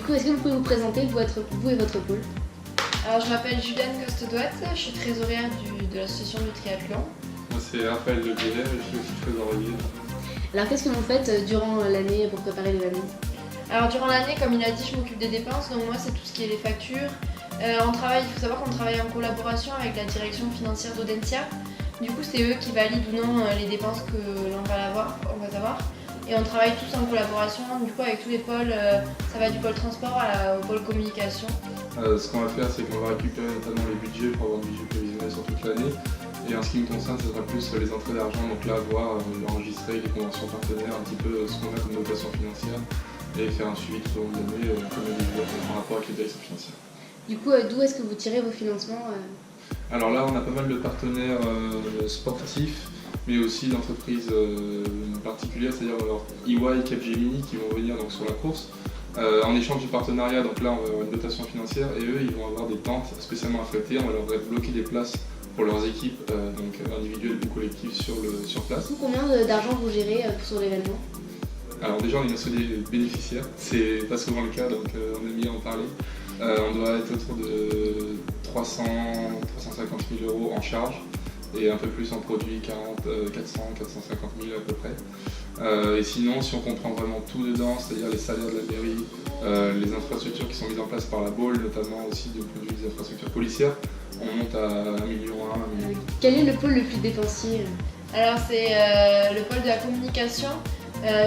coup, est-ce que vous pouvez vous présenter, vous et votre pôle? Alors, je m'appelle Juliane Costedouette, je suis trésorière de l'association du triathlon. Moi c'est Raphaël Lebière et je suis aussi trésorier. Alors, qu'est-ce que vous faites durant l'année pour préparer l'événement? Alors, durant l'année, comme il a dit, je m'occupe des dépenses, donc moi, c'est tout ce qui est les factures. Il faut savoir qu'on travaille en collaboration avec la direction financière d'Audencia. Du coup, c'est eux qui valident ou non les dépenses que l'on va avoir. Et on travaille tous en collaboration, du coup, avec tous les pôles. Ça va du pôle transport au pôle communication. Ce qu'on va faire, c'est qu'on va récupérer notamment les budgets pour avoir un budget prévisionnel sur toute l'année. Et en ce qui me concerne, ce sera plus les entrées d'argent, donc là, voir enregistrer les conventions partenaires, un petit peu ce qu'on a comme dotation financière, et faire un suivi tout au long de l'année, comme on dit, en rapport avec les directions financières. Du coup, d'où est-ce que vous tirez vos financements? Alors là, on a pas mal de partenaires sportifs, mais aussi d'entreprises particulières, c'est-à-dire EY, Capgemini, qui vont venir donc, sur la course. En échange du partenariat, donc là, on va avoir une dotation financière, et eux, ils vont avoir des tentes spécialement affrétées. On va leur bloquer des places pour leurs équipes, donc individuelles ou collectives sur place. Combien d'argent vous gérez sur l'événement? Alors déjà, on est une association des bénéficiaires, c'est pas souvent le cas, donc on a mis à en parler. On doit être autour de 350 000 € en charge et un peu plus en produits, 400 450 000 à peu près. Et sinon, si on comprend vraiment tout dedans, c'est-à-dire les salaires de la mairie, les infrastructures qui sont mises en place par la BAUL, notamment aussi du point de vue des infrastructures policières, on monte à 1,1 million. Quel est le pôle le plus dépensier? Alors, c'est le pôle de la communication.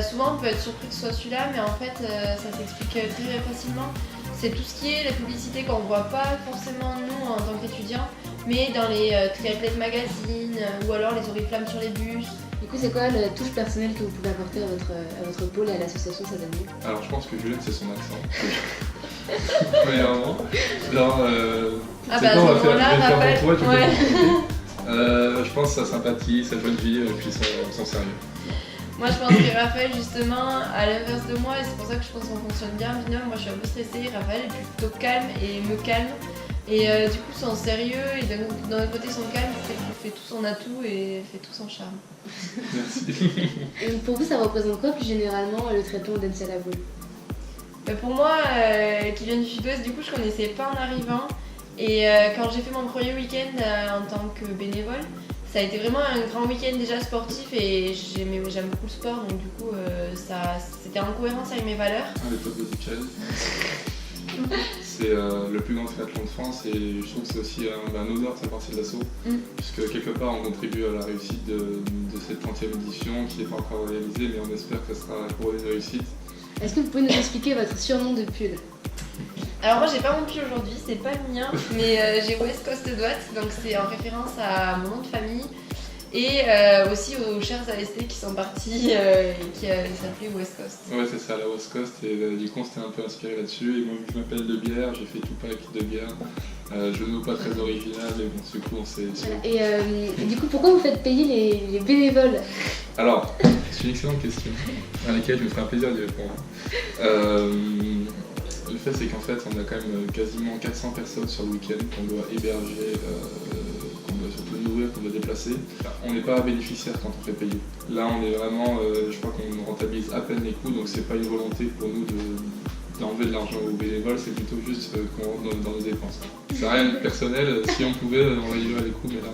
Souvent, on peut être surpris que ce soit celui-là, mais en fait, ça s'explique très facilement. C'est tout ce qui est la publicité qu'on ne voit pas forcément nous en tant qu'étudiants, mais dans les triathlètes magazines ou alors les oriflammes sur les bus. Du coup, c'est quoi la touche personnelle que vous pouvez apporter à votre pôle et à l'association cette année? Alors, je pense que Juliette, c'est son accent. Premièrement. Genre, Ah bah, on va faire Raphaël, pour toi, tu peux ouais. Je pense sa sympathie, sa joie de vivre et puis son sérieux. Moi je pense que Raphaël justement, à l'inverse de moi, et c'est pour ça que je pense qu'on fonctionne bien en binôme, moi je suis un peu stressée, Raphaël est plutôt calme et me calme. Et du coup son sérieux et d'un autre côté son calme fait tout son atout et fait tout son charme. Merci. Et pour vous, ça représente quoi plus généralement le triathlon d'Audencia La Baule? Pour moi, qui viens du Sud-Ouest, du coup je connaissais pas en arrivant. Et quand j'ai fait mon premier week-end en tant que bénévole, ça a été vraiment un grand week-end déjà sportif et j'aime beaucoup le sport, donc du coup c'était en cohérence avec mes valeurs. Les potes de Duquel. C'est le plus grand triathlon de France et je trouve que c'est aussi un honneur de sa partie de l'assaut, puisque quelque part on contribue à la réussite de cette 30e édition qui n'est pas encore réalisée, mais on espère que ça sera couronné de réussite. Est-ce que vous pouvez nous expliquer votre surnom de pull? Alors moi j'ai pas mon pull aujourd'hui, c'est pas le mien, mais j'ai West Coast Douette, donc c'est en référence à mon nom de famille et aussi aux chers AST qui sont partis et qui s'appelaient West Coast. Ouais, c'est ça, la West Coast, et du coup on s'était un peu inspiré là-dessus. Et moi, vu que je m'appelle De Bière, j'ai fait tout pack de bière. Je ne veux pas très original, et bon, du coup on s'est. Voilà. Et du coup, pourquoi vous faites payer les bénévoles? Alors, c'est une excellente question à laquelle je me ferai un plaisir d'y répondre. Le fait, c'est qu'en fait, on a quand même quasiment 400 personnes sur le week-end qu'on doit héberger, qu'on doit surtout nourrir, qu'on doit déplacer. On n'est pas bénéficiaire quand on fait payer. Là, on est vraiment, je crois qu'on rentabilise à peine les coûts, donc c'est pas une volonté pour nous d'enlever de l'argent aux bénévoles, c'est plutôt juste qu'on rentre dans nos dépenses. C'est rien de personnel, si on pouvait, on réduirait les coûts, mais là,